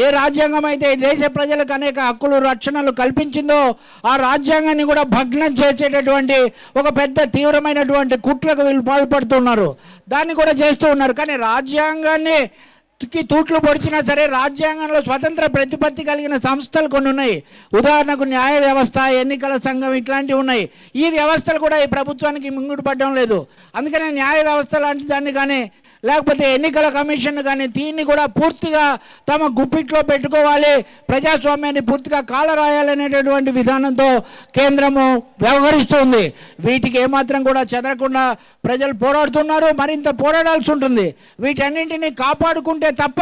ఏ రాజ్యాంగం అయితే ఈ దేశ ప్రజలకు అనేక హక్కులు, రక్షణలు కల్పించిందో, ఆ రాజ్యాంగాన్ని కూడా భగ్నం చేసేటటువంటి ఒక పెద్ద తీవ్రమైనటువంటి కుట్రకు వీళ్ళు పాల్పడుతున్నారు. దాన్ని కూడా చేస్తూ ఉన్నారు. కానీ రాజ్యాంగాన్ని తూట్లు పొడిచినా సరే రాజ్యాంగంలో స్వతంత్ర ప్రతిపత్తి కలిగిన సంస్థలు కొన్ని ఉన్నాయి. ఉదాహరణకు న్యాయ వ్యవస్థ, ఎన్నికల సంఘం ఇట్లాంటివి ఉన్నాయి. ఈ వ్యవస్థలు కూడా ఈ ప్రభుత్వానికి మింగుడు పడడం లేదు. అందుకనే న్యాయ వ్యవస్థ లాంటి దాన్ని కానీ, లేకపోతే ఎన్నికల కమిషన్ కానీ దీన్ని కూడా పూర్తిగా తమ గుప్పిట్లో పెట్టుకోవాలి, ప్రజాస్వామ్యాన్ని పూర్తిగా కాలరాయాలనేటటువంటి విధానంతో కేంద్రము వ్యవహరిస్తుంది. వీటికి ఏమాత్రం కూడా చెదరకుండా ప్రజలు పోరాడుతున్నారు, మరింత పోరాడాల్సి ఉంటుంది. వీటన్నింటినీ కాపాడుకుంటే తప్ప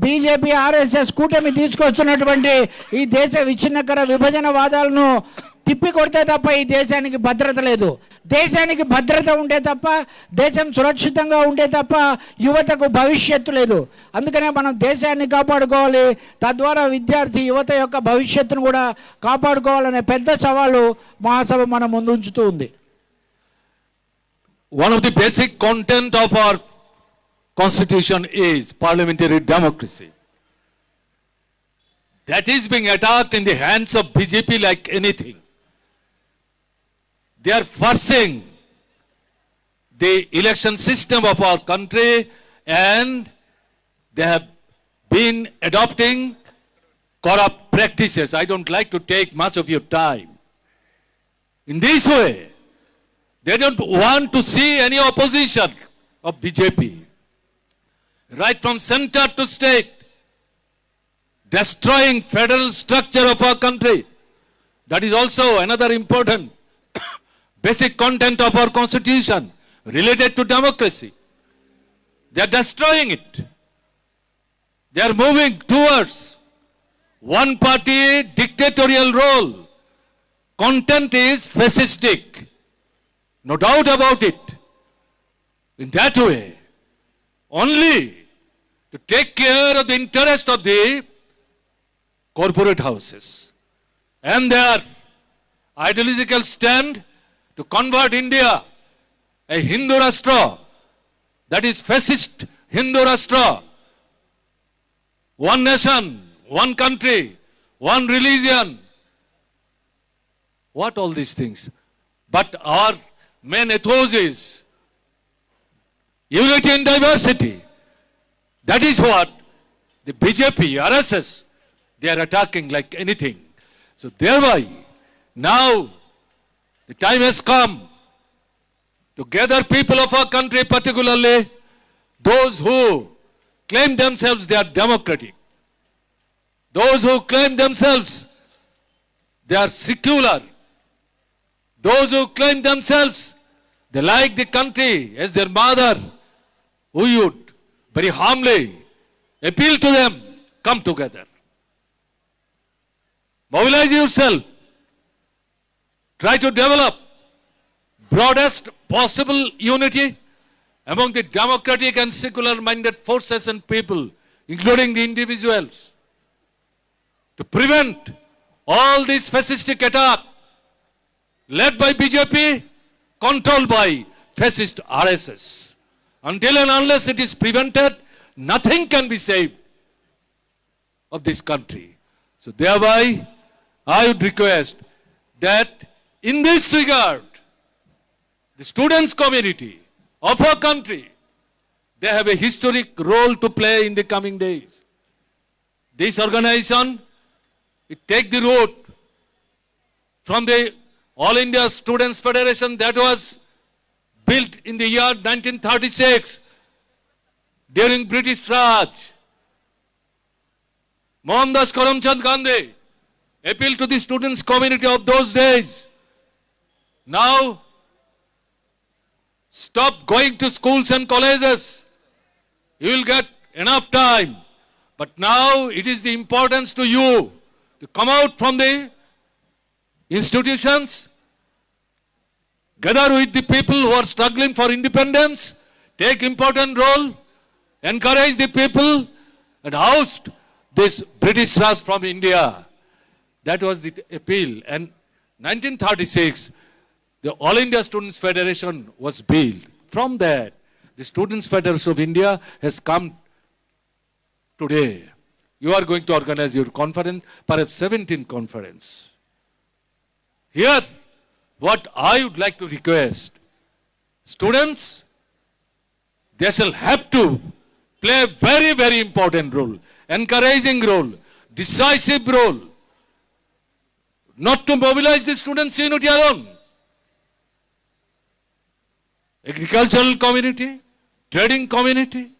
బీజేపీ ఆర్ఎస్ఎస్ కూటమి తీసుకొస్తున్నటువంటి ఈ దేశ విచ్ఛిన్నకర విభజన వాదాలను తిప్పి కొడితే తప్ప ఈ దేశానికి భద్రత లేదు. దేశానికి భద్రత ఉంటే తప్ప, దేశం సురక్షితంగా ఉంటే తప్ప యువతకు భవిష్యత్తు లేదు. అందుకనే మనం దేశాన్ని కాపాడుకోవాలి, తద్వారా విద్యార్థి యువత యొక్క భవిష్యత్తును కూడా కాపాడుకోవాలనే పెద్ద సవాలు మహాసభ మన ముందు ఉంచుతూ ఉంది. One of the basic content of our constitution is parliamentary democracy. That is being attacked in the hands of BJP like anything. They are forcing the election system of our country, and they have been adopting corrupt practices. I don't like to take much of your time. In this way, they don't want to see any opposition of BJP, right from center to state, destroying federal structure of our country. That is also another important basic content of our constitution related to democracy. They are destroying it. They are moving towards one party dictatorial role. Content is fascistic, no doubt about it. In that way, only to take care of the interest of the corporate houses and their ideological stand to convert India a Hindu Rashtra, that is fascist Hindu Rashtra, one nation, one country, one religion. What all these things? But our main ethos is unity and diversity. That is what the BJP, RSS, they are attacking like anything. So thereby, now the time has come to gather people of our country, particularly those who claim themselves they are democratic, those who claim themselves they are secular, those who claim themselves they like the country as their mother. We would very humbly appeal to them, come together. Mobilize yourself. Try to develop broadest possible unity among the democratic and secular-minded forces and people, including the individuals, to prevent all this fascistic attack led by BJP, controlled by fascist RSS. Until and unless it is prevented, nothing can be saved of this country. So thereby, I would request that in this regard, the students' community of our country, they have a historic role to play in the coming days. This organization, it take the root from the All India Students Federation that was built in the year 1936 during British Raj. Mohandas Karamchand Gandhi appealed to the students' community of those days. Now, stop going to schools and colleges. You will get enough time. But now it is the importance to you to come out from the institutions, gather with the people who are struggling for independence, take important role, encourage the people, and oust this British Raj from India. That was the appeal. And 1936, the All India Students Federation was built. From that, the Students Federation of India has come today. You are going to organize your conference, perhaps 17th conference. Here, what I would like to request, students, they shall have to play a very, very important role, encouraging role, decisive role, not to mobilize the students' unity alone. Agricultural community, trading community,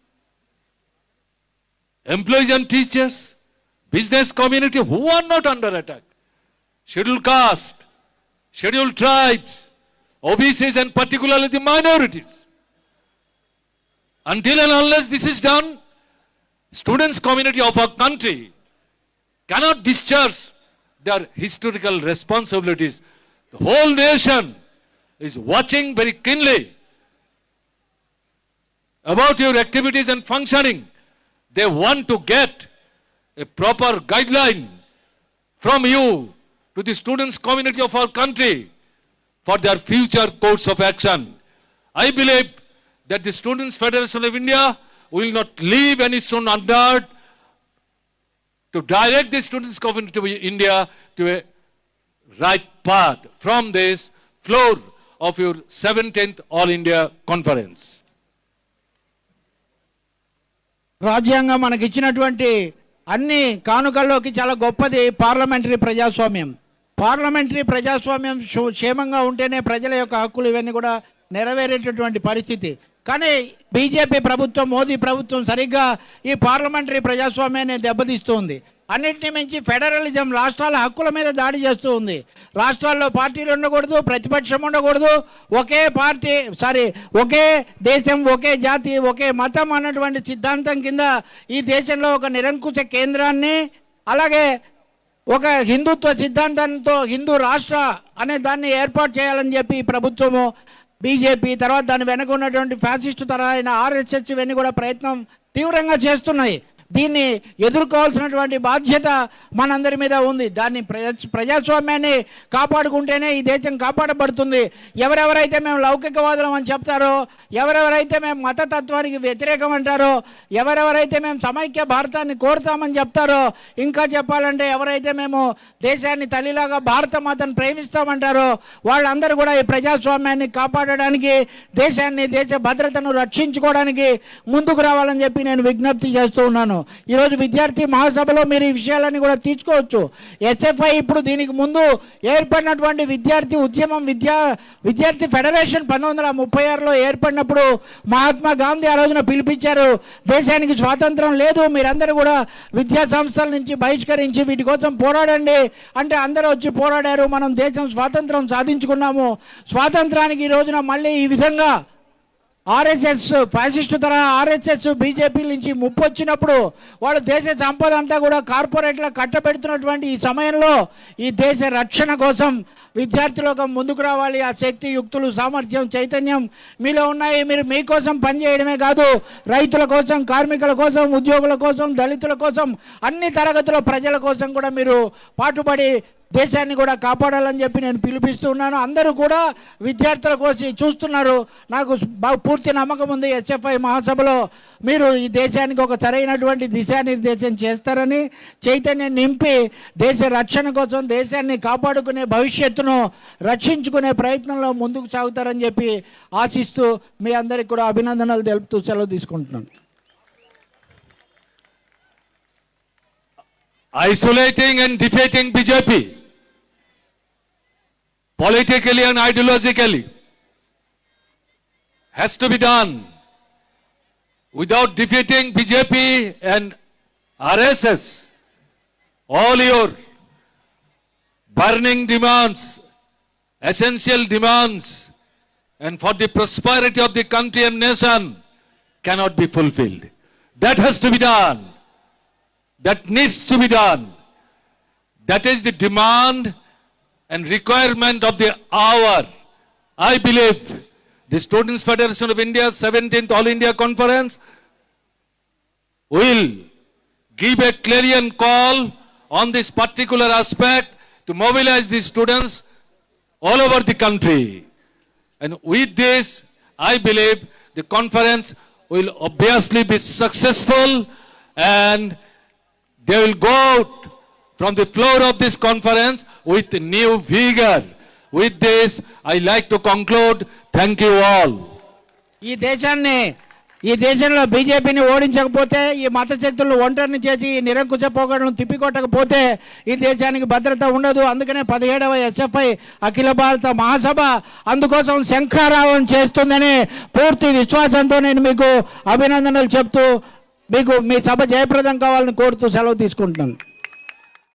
employees and teachers, business community, who are not under attack? Scheduled caste, scheduled tribes, OBCs and particularly the minorities. Until and unless this is done, students community of our country cannot discharge their historical responsibilities. The whole nation is watching very keenly about your activities and functioning. They want to get a proper guideline from you to the students community of our country for their future course of action. I believe that the Students' Federation of India will not leave any stone unturned to direct the students community of India to a right path from this floor of your 17th All India Conference. రాజ్యాంగం మనకి ఇచ్చినటువంటి అన్ని కానుకల్లోకి చాలా గొప్పది parliamentary ప్రజాస్వామ్యం. Parliamentary ప్రజాస్వామ్యం క్షేమంగా ఉంటేనే ప్రజల యొక్క హక్కులు ఇవన్నీ కూడా నెరవేరేటటువంటి పరిస్థితి. కానీ బీజేపీ ప్రభుత్వం, మోదీ ప్రభుత్వం సరిగ్గా ఈ పార్లమెంటరీ ప్రజాస్వామ్యాన్ని దెబ్బతీస్తుంది. అన్నింటినీ మించి ఫెడరలిజం, రాష్ట్రాల హక్కుల మీద దాడి చేస్తూ ఉంది. రాష్ట్రాల్లో పార్టీలు ఉండకూడదు, ప్రతిపక్షం ఉండకూడదు, ఒకే పార్టీ ఒకే దేశం, ఒకే జాతి, ఒకే మతం అన్నటువంటి సిద్ధాంతం కింద ఈ దేశంలో ఒక నిరంకుశ కేంద్రాన్ని, అలాగే ఒక హిందుత్వ సిద్ధాంతంతో హిందూ రాష్ట్ర అనే దాన్ని ఏర్పాటు చేయాలని చెప్పి ప్రభుత్వము, బీజేపీ, తర్వాత దాని వెనక ఉన్నటువంటి ఫ్యాసిస్టు తరహైన ఆర్ఎస్ఎస్ ఇవన్నీ కూడా ప్రయత్నం తీవ్రంగా చేస్తున్నాయి. దీన్ని ఎదుర్కోవాల్సినటువంటి బాధ్యత మనందరి మీద ఉంది. దాన్ని ప్రజాస్వామ్యాన్ని కాపాడుకుంటేనే ఈ దేశం కాపాడబడుతుంది. ఎవరెవరైతే మేము లౌకికవాదులం అని చెప్తారో, ఎవరెవరైతే మేము మతతత్వానికి వ్యతిరేకం అంటారో, ఎవరెవరైతే మేము సమైక్య భారతాన్ని కోరుతామని చెప్తారో, ఇంకా చెప్పాలంటే ఎవరైతే మేము దేశాన్ని తల్లిలాగా భారత మాతను ప్రేమిస్తామంటారో వాళ్ళందరూ కూడా ఈ ప్రజాస్వామ్యాన్ని కాపాడడానికి, దేశాన్ని, దేశ భద్రతను రక్షించుకోవడానికి ముందుకు రావాలని చెప్పి నేను విజ్ఞప్తి చేస్తూ ఉన్నాను. ఈరోజు విద్యార్థి మహాసభలో మీరు ఈ విషయాలన్నీ కూడా తీసుకోవచ్చు. ఎస్ఎఫ్ఐ ఇప్పుడు దీనికి ముందు ఏర్పడినటువంటి విద్యార్థి ఉద్యమం, విద్యార్థి ఫెడరేషన్ 1936లో ఏర్పడినప్పుడు మహాత్మా గాంధీ ఆ రోజున పిలిపించారు, దేశానికి స్వాతంత్రం లేదు, మీరందరూ కూడా విద్యా సంస్థల నుంచి బహిష్కరించి వీటి కోసం పోరాడండి అంటే అందరూ వచ్చి పోరాడారు. మనం దేశం స్వాతంత్రం సాధించుకున్నాము. స్వాతంత్రానికి ఈ రోజున మళ్ళీ ఈ విధంగా ఆర్ఎస్ఎస్, ఫ్యాసిస్టు తరహా ఆర్ఎస్ఎస్, బీజేపీ నుంచి ముప్పు వచ్చినప్పుడు వాళ్ళు దేశ సంపద అంతా కూడా కార్పొరేట్ల కట్టబెడుతున్నటువంటి ఈ సమయంలో ఈ దేశ రక్షణ కోసం విద్యార్థులకు ముందుకు రావాలి. ఆ శక్తి, యుక్తులు, సామర్థ్యం, చైతన్యం మీలో ఉన్నాయి. మీరు మీకోసం పనిచేయడమే కాదు, రైతుల కోసం, కార్మికుల కోసం, ఉద్యోగుల కోసం, దళితుల కోసం, అన్ని తరగతుల ప్రజల కోసం కూడా మీరు పాటుపడి దేశాన్ని కూడా కాపాడాలని చెప్పి నేను పిలిపిస్తున్నాను. అందరూ కూడా విద్యార్థుల కోసం చూస్తున్నారు. నాకు పూర్తి నమ్మకం ఉంది ఎస్ఎఫ్ఐ మహాసభలో మీరు ఈ దేశానికి ఒక సరైనటువంటి దిశానిర్దేశం చేస్తారని, చైతన్యం నింపి దేశ రక్షణ కోసం, దేశాన్ని కాపాడుకునే, భవిష్యత్తును రక్షించుకునే ప్రయత్నంలో ముందుకు సాగుతారని చెప్పి ఆశిస్తూ మీ అందరికి కూడా అభినందనలు తెలుపుతూ సెలవు తీసుకుంటున్నాను. Isolating and defeating BJP politically and ideologically has to be done. Without defeating BJP and RSS, all your burning demands, essential demands, and for the prosperity of the country and nation cannot be fulfilled. That has to be done. That needs to be done. That is the demand and requirement of the hour. I believe the Students' Federation of India's 17th All India Conference will give a clarion call on this particular aspect to mobilize the students all over the country. And with this, I believe the conference will obviously be successful and they will go out from the floor of this conference with new vigor. With this, I like to conclude. Thank you all. ఈ దేశాన్ని ఈ దేశంలో బీజేపీని ఓడించకపోతే, ఈ మత శక్తులను ఒంటరిని చేసి ఈ నిరంకుశ పోకడలను తిప్పికొట్టకపోతే ఈ దేశానికి భద్రత ఉండదు. అందుకనే 17వ ఎస్ఎఫ్ఐ అఖిల భారత మహాసభ అందుకోసం శంఖారావం చేస్తుందని పూర్తి విశ్వాసంతో నేను మీకు అభినందనలు చెప్తూ మీకు మీ సభ జయప్రదం కావాలని కోరుతూ సెలవు తీసుకుంటున్నాను.